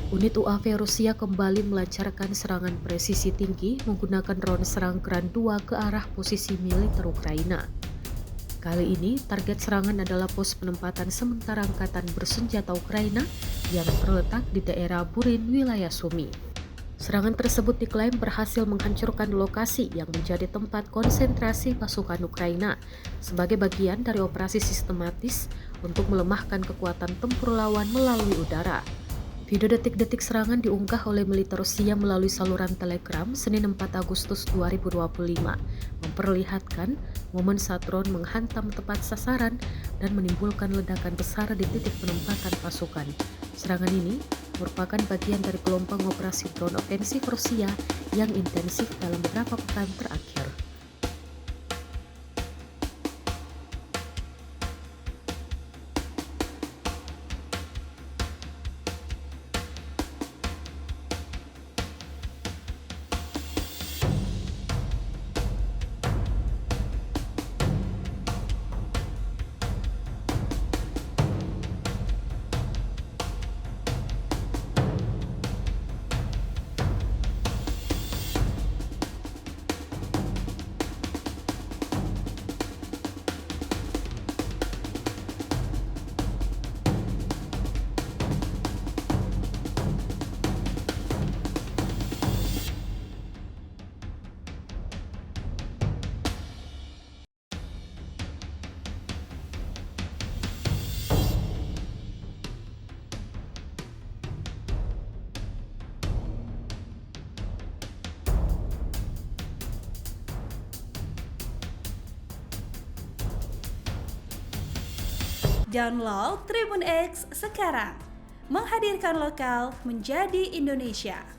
Unit UAV Rusia kembali melancarkan serangan presisi tinggi menggunakan drone serang Gran 2 ke arah posisi militer Ukraina. Kali ini, target serangan adalah pos penempatan sementara angkatan bersenjata Ukraina yang terletak di daerah Burin, wilayah Sumi. Serangan tersebut diklaim berhasil menghancurkan lokasi yang menjadi tempat konsentrasi pasukan Ukraina sebagai bagian dari operasi sistematis untuk melemahkan kekuatan tempur lawan melalui udara. Video detik-detik serangan diunggah oleh militer Rusia melalui saluran Telegram Senin 4 Agustus 2025, memperlihatkan momen saat drone menghantam tepat sasaran dan menimbulkan ledakan besar di titik penempatan pasukan. Serangan ini merupakan bagian dari gelombang operasi drone ofensif Rusia yang intensif dalam beberapa pekan terakhir. Download Tribun X sekarang, menghadirkan lokal menjadi Indonesia.